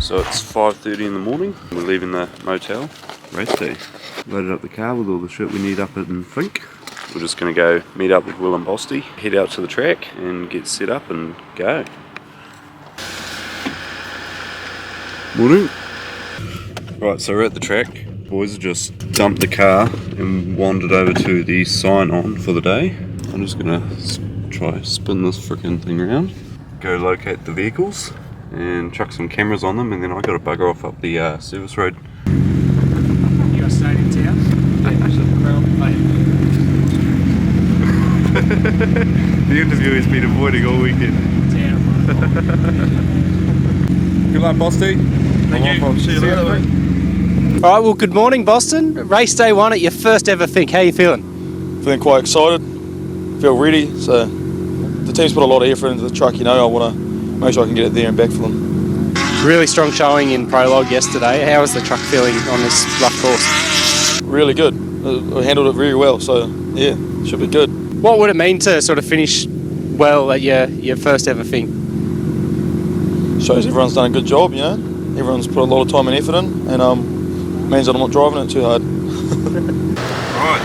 So it's 5:30 in the morning. We're leaving the motel. Race day. Loaded up the car with all the shit we need up in Finke. We're just going to go meet up with Will and Bosty, head out to the track and get set up and go. Morning. Right, so we're at the track. Boys have just dumped the car and wandered over to the sign on for the day. I'm just going to try spin this freaking thing around. Go locate the vehicles and chuck some cameras on them, and then I got to bugger off up the service road. You are staying in town? The interview has been avoiding all weekend. Good luck, Bosty. Thank you. See you later. Alright, well, good morning, Boston. Race day one at your first ever Finke. How you feeling? Feeling quite excited, feel ready. So the team's put a lot of effort into the truck, you know. I want to make sure I can get it there and back for them. Really strong showing in prologue yesterday. How was the truck feeling on this rough course? Really good. I handled it very well, so yeah, should be good. What would it mean to sort of finish well at your first ever Finke? Shows everyone's done a good job, you know. Everyone's put a lot of time and effort in, and means that I'm not driving it too hard. Right.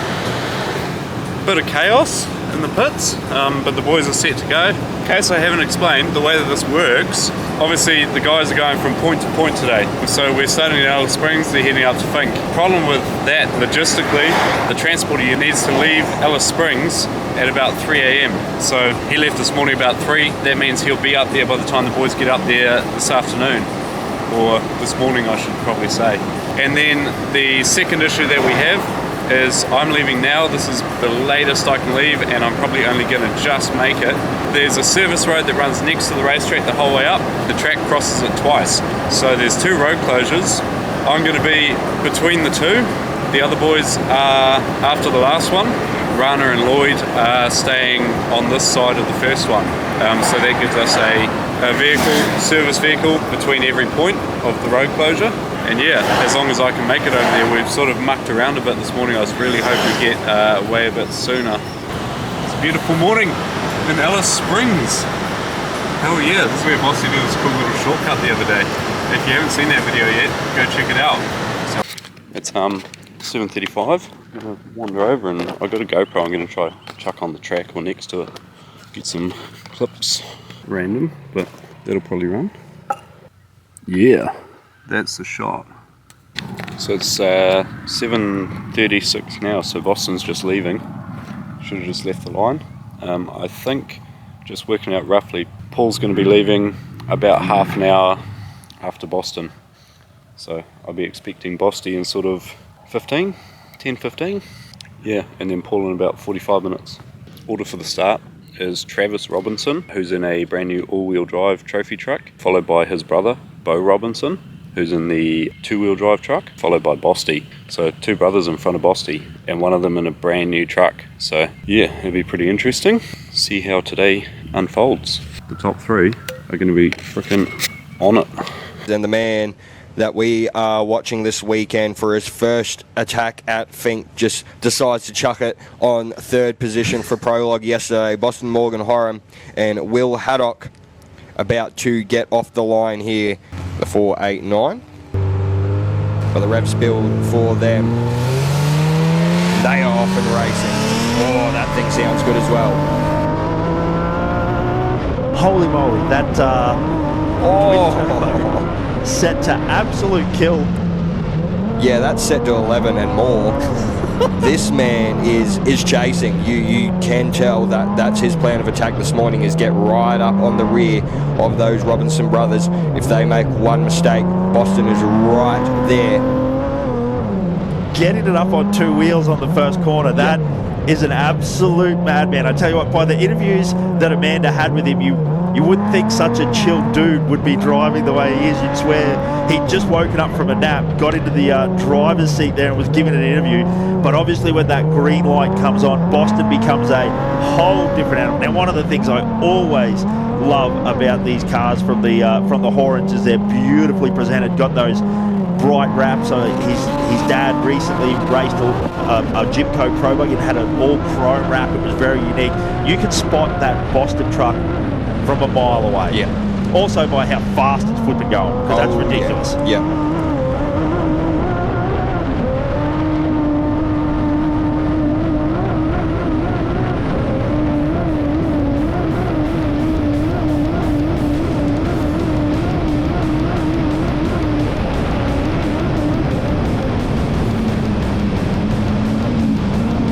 Bit of chaos in the pits, but the boys are set to go. In case I haven't explained the way that this works, obviously the guys are going from point to point today. So we're starting at Alice Springs, they're heading up to Finke. Problem with that, logistically, the transporter needs to leave Alice Springs at about 3 a.m. So he left this morning about 3. That means he'll be up there by the time the boys get up there this afternoon. Or this morning, I should probably say. And then the second issue that we have is I'm leaving now. This is the latest I can leave, and I'm probably only going to just make it. There's a service road that runs next to the racetrack the whole way up. The track crosses it twice. So there's 2 road closures. I'm going to be between the 2. The other boys are after the last one. Rana and Lloyd are staying on this side of the first one. So that gives us a service vehicle between every point of the road closure. And yeah, as long as I can make it over there. We've sort of mucked around a bit this morning. I was really hoping to get away a bit sooner. It's a beautiful morning in Alice Springs. Hell yeah, this is where Bossy did this cool little shortcut the other day. If you haven't seen that video yet, go check it out. It's 7:35. I'm gonna wander over and I've got a GoPro I'm gonna try chuck on the track or next to it. Get some clips, random, but that'll probably run. Yeah, that's the shot. So it's 7:36 now, so Boston's just leaving. Should have just left the line. I think, just working out roughly, Paul's going to be leaving about half an hour after Boston. So I'll be expecting Bosty in sort of 10-15. Yeah, and then Paul in about 45 minutes. Order for the start is Travis Robinson, who's in a brand new all-wheel drive trophy truck, followed by his brother, Bo Robinson, who's in the 2-wheel drive truck, followed by Bosty. So 2 brothers in front of Bosty, and one of them in a brand new truck. So yeah, it'll be pretty interesting. See how today unfolds. The top 3 are going to be freaking on it. And the man that we are watching this weekend for his first attack at Finke just decides to chuck it on 3rd position for prologue yesterday. Boston Morgan Horan and Will Haddock about to get off the line here. The 489. But the revs build for them. They are off and racing. Oh, that thing sounds good as well. Holy moly, that set to absolute kill. Yeah, that's set to 11 and more. This man is chasing. You can tell that that's his plan of attack this morning, is get right up on the rear of those Robinson brothers. If they make one mistake, Boston is right there. Getting it up on 2 wheels on the first corner, that is an absolute madman. I tell you what, by the interviews that Amanda had with him, you wouldn't think such a chilled dude would be driving the way he is. You'd swear he'd just woken up from a nap, got into the driver's seat there and was given an interview. But obviously when that green light comes on, Boston becomes a whole different animal. Now, one of the things I always love about these cars from the Horans is they're beautifully presented, got those bright wraps. So his dad recently raced a Jimco Pro Bug and had an all chrome wrap. It was very unique. You could spot that Boston truck from a mile away. Yeah. Also by how fast it's flipping going, because that's ridiculous. Yeah.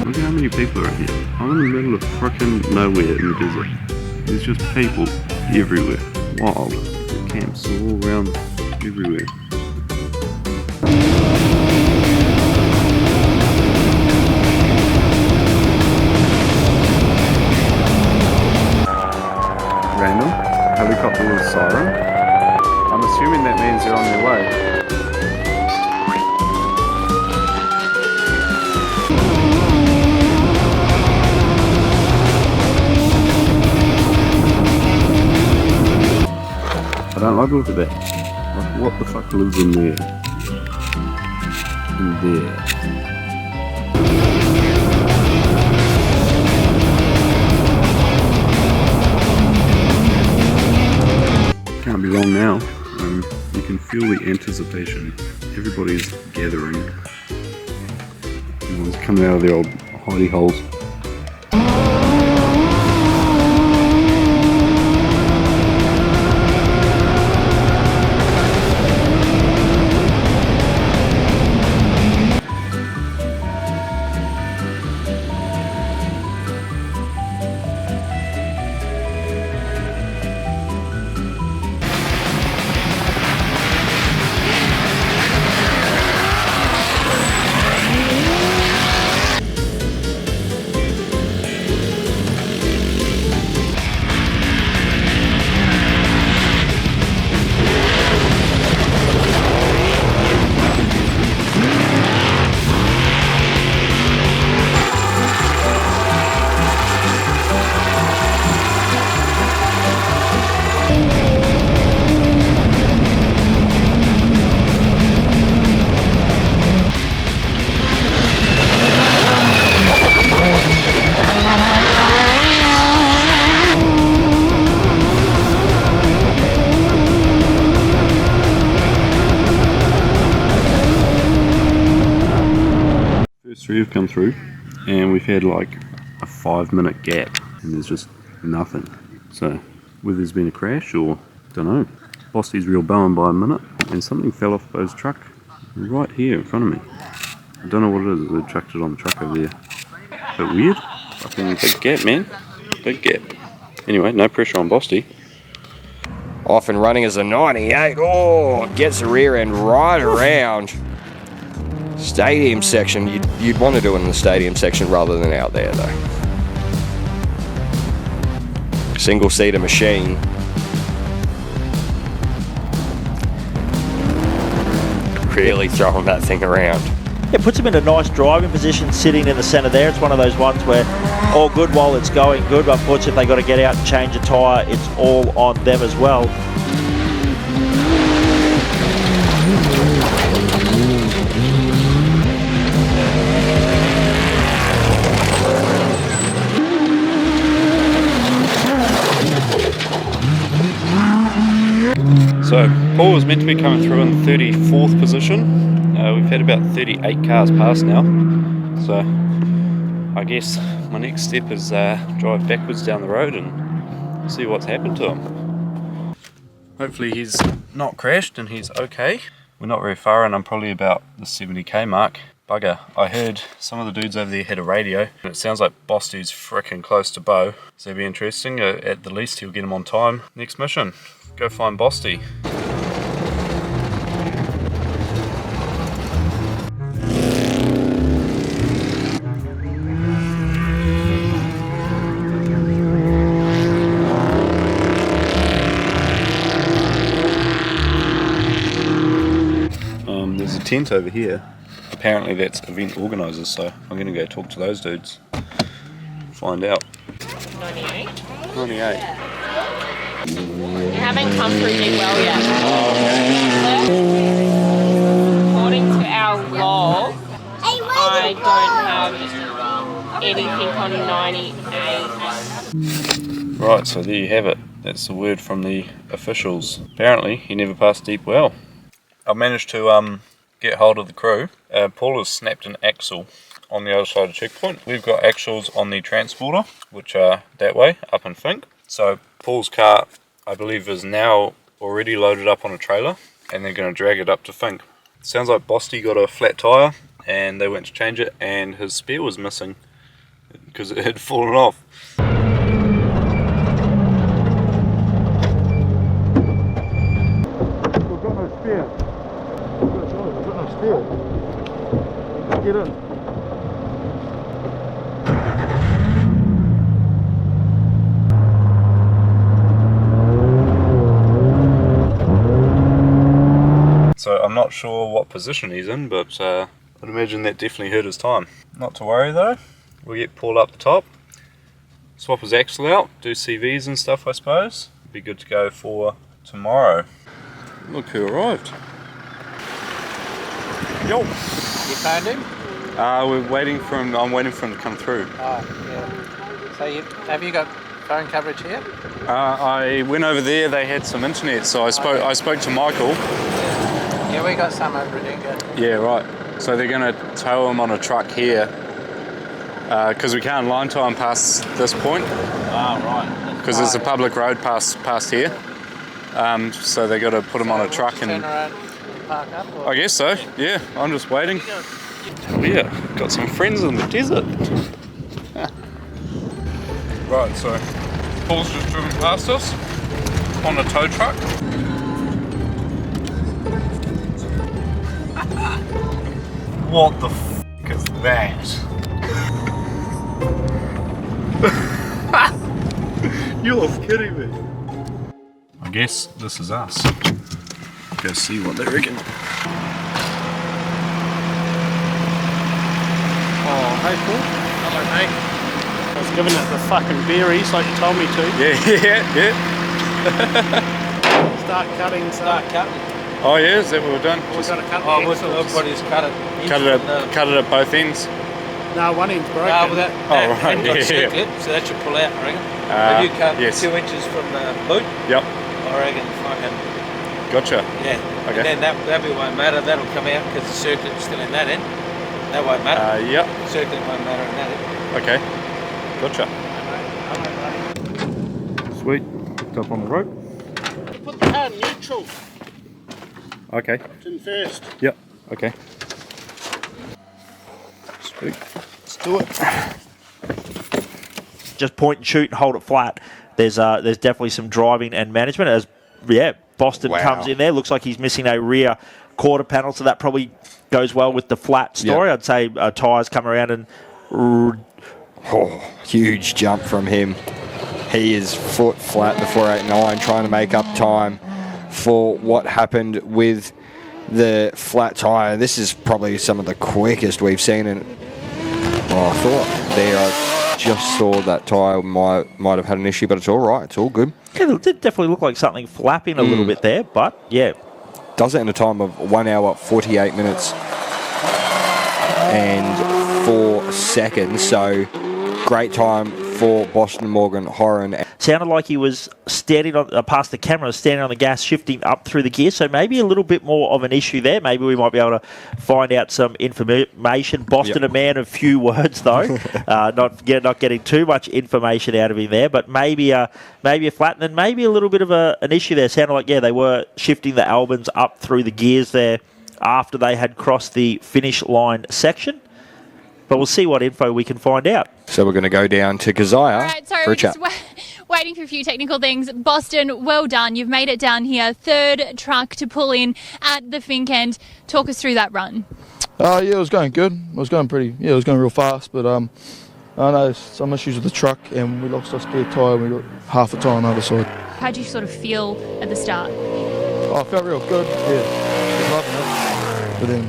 Look at how many people are here. I'm in the middle of frickin' nowhere in the desert. There's just people everywhere. Wild. Camps all around everywhere. Random. Helicopter with a siren. I'm assuming that means they're on their way. I don't like the look at that. Like, what the fuck lives in there? In there. Can't be wrong now. You can feel the anticipation. Everybody's gathering. Everyone's coming out of their old hidey holes. First three have come through, and we've had like a 5-minute gap, and there's just nothing. So whether there's been a crash or don't know. Bossy's real bowing by a minute, and something fell off Bo's truck right here in front of me. I don't know what it is. They chucked it on the truck over there. Bit weird. Fucking big gap, man. Big gap. Anyway, no pressure on Bossy. Off and running as a 98. Oh, gets the rear end right around. Stadium section. You'd want to do it in the stadium section rather than out there, though. Single-seater machine. Really throwing that thing around. It puts him in a nice driving position sitting in the centre there. It's one of those ones where all good while it's going good, but unfortunately if they've got to get out and change a tyre, it's all on them as well. So Paul was meant to be coming through in 34th position. We've had about 38 cars past now. So I guess my next step is drive backwards down the road and see what's happened to him. Hopefully he's not crashed and he's okay. We're not very far and I'm probably about the 70k mark. Bugger, I heard some of the dudes over there had a radio and it sounds like Bosty's frickin' close to Bo. So it'll be interesting. At the least he'll get him on time. Next mission. Go find Bosty. There's a tent over here. Apparently that's event organisers, so I'm going to go talk to those dudes. Find out. 98. 98. You haven't come through Big Well yet. According to our log, I don't have anything on 98. Right, so there you have it. That's the word from the officials. Apparently, he never passed deep well. I managed to get hold of the crew. Paul has snapped an axle on the other side of the checkpoint. We've got axles on the transporter, which are that way, up in Finke. So Paul's car, I believe, is now already loaded up on a trailer, and they're going to drag it up to Finke. Sounds like Bosty got a flat tyre, and they went to change it, and his spare was missing because it had fallen off. Get in. So I'm not sure what position he's in, but I'd imagine that definitely hurt his time. Not to worry though, we'll get Paul up the top, swap his axle out, do CVs and stuff I suppose. Be good to go for tomorrow. Look who arrived. Yo! You found him? I'm waiting for him to come through. Oh, yeah. So have you got phone coverage here? I went over there, they had some internet, so I spoke to Michael. Yeah, we got some over at Inga. Yeah, right. So they're going to tow him on a truck here, because we can't line tow him past this point. Oh, right. Because there's a public road past here. So they got to put him on a truck and turn around and park up? Or? I guess so, yeah. I'm just waiting. Oh yeah, got some friends in the desert. Right, so Paul's just driven past us on a tow truck. What the f*** is that? You're kidding me. I guess this is us. Go see what they reckon. Oh, hey Paul. Hello mate. I was giving it the fucking berries like you told me to. Yeah. Start cutting. Oh yeah, is that what we've done? We've got to cut the axles. Everybody's cut it. Cut it at both ends. No, one end's broken. No, that right, end got yeah. circlip, so that should pull out, I reckon. Have you cut yes. 2 inches from the boot? Yep. I reckon fucking, Gotcha. yeah. Okay. And then that won't matter, that'll come out because the circlip's still in that end. That won't matter. Yep. Circlip won't matter in that end. Okay. Gotcha. Sweet. Hooked up on the rope. Put the car in neutral. Okay. It's in first. Yep. Okay. Sweet. Let's do it. Just point and shoot and hold it flat. There's definitely some driving and management as Boston comes in there. Looks like he's missing a rear quarter panel, so that probably goes well with the flat story. Yep. I'd say tyres come around and Huge jump from him. He is foot flat the 489, trying to make up time for what happened with the flat tyre. This is probably some of the quickest we've seen. And I thought there, I just saw that tyre might have had an issue, but it's all right. It's all good. Yeah, it did definitely look like something flapping a little bit there, but yeah. Does it in a time of 1 hour, 48 minutes and 4 seconds. So great time for Boston Morgan Horan. Sounded like he was standing on past the camera, standing on the gas, shifting up through the gear. So maybe a little bit more of an issue there.Maybe we might be able to find out some information. Boston, a man of few words, though. Not getting too much information out of him there. But maybe a flat and then maybe a little bit of an issue there. Sounded like, they were shifting the Albans up through the gears there after they had crossed the finish line section. But we'll see what info we can find out. So we're going to go down to Keziah right, sorry, for a chat. Waiting for a few technical things. Boston, well done. You've made it down here. Third truck to pull in at the Finke end. Talk us through that run. Yeah, it was going good. It was going real fast, but I know some issues with the truck and we lost our spare tyre and we got half a tyre on the other side. How'd you sort of feel at the start? I felt real good, I was loving it. But then,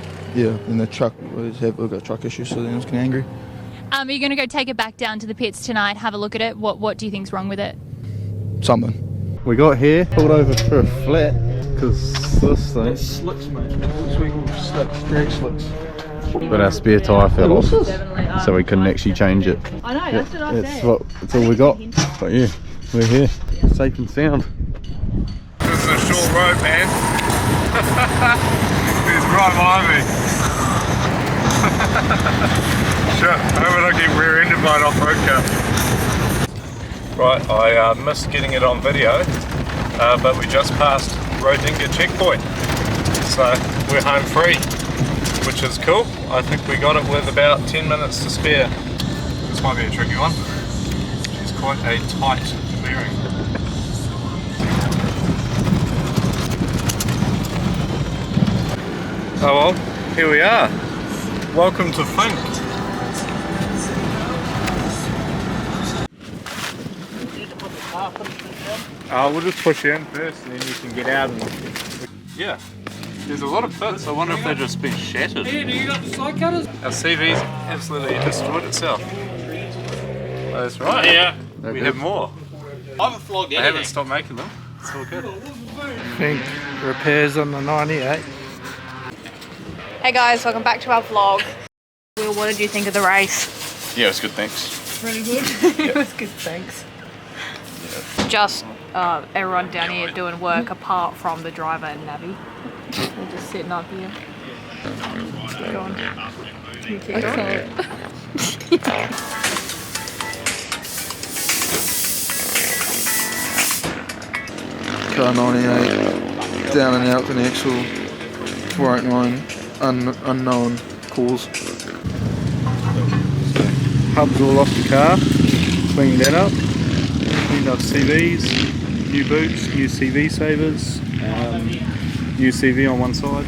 in the truck, we've got a truck issue, so then I was getting angry. Are you going to go take it back down to the pits tonight, have a look at it? What do you think's wrong with it? Something. We got here, pulled over for a flat, because this thing... It's slicks, mate. Looks like drag slicks. But our spare tyre fell off, so we couldn't actually change it. I know, that's what I said. That's all we got. But yeah, we're here. safe and sound. This is a short road, man. He's right behind me. Shit, I hope I don't get rear-ended by an off-road car. Right, I missed getting it on video, but we just passed Rodinga checkpoint. So we're home free, which is cool. I think we got it with about 10 minutes to spare. This might be a tricky one. She's quite a tight clearing. Oh well, here we are. Welcome to Finke. We'll just push you in first and then you can get out. Yeah, there's a lot of bits. I wonder if they've just been shattered. Here, do you got the side cutters? Our CV's absolutely destroyed itself. Oh, that's right. Yeah. We have more. I haven't flogged I anything. haven't stopped making them. It's all good. Finke repairs on the 98. Hey guys, welcome back to our vlog. Will, what did you think of the race? Yeah, it's good, thanks. Really good. It was good, thanks. Just everyone down here doing work apart from the driver and Navi. We're just sitting up here. Go on. You keep going. Car 98, down and out the axle, 489, unknown cause. Hub's all off the car. Cleaned that up. Cleaned up CVs, new boots, new CV savers, new CV on one side.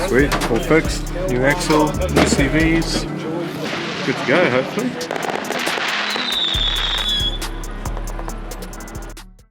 Sweet, all fixed, new axle, new CVs, good to go hopefully.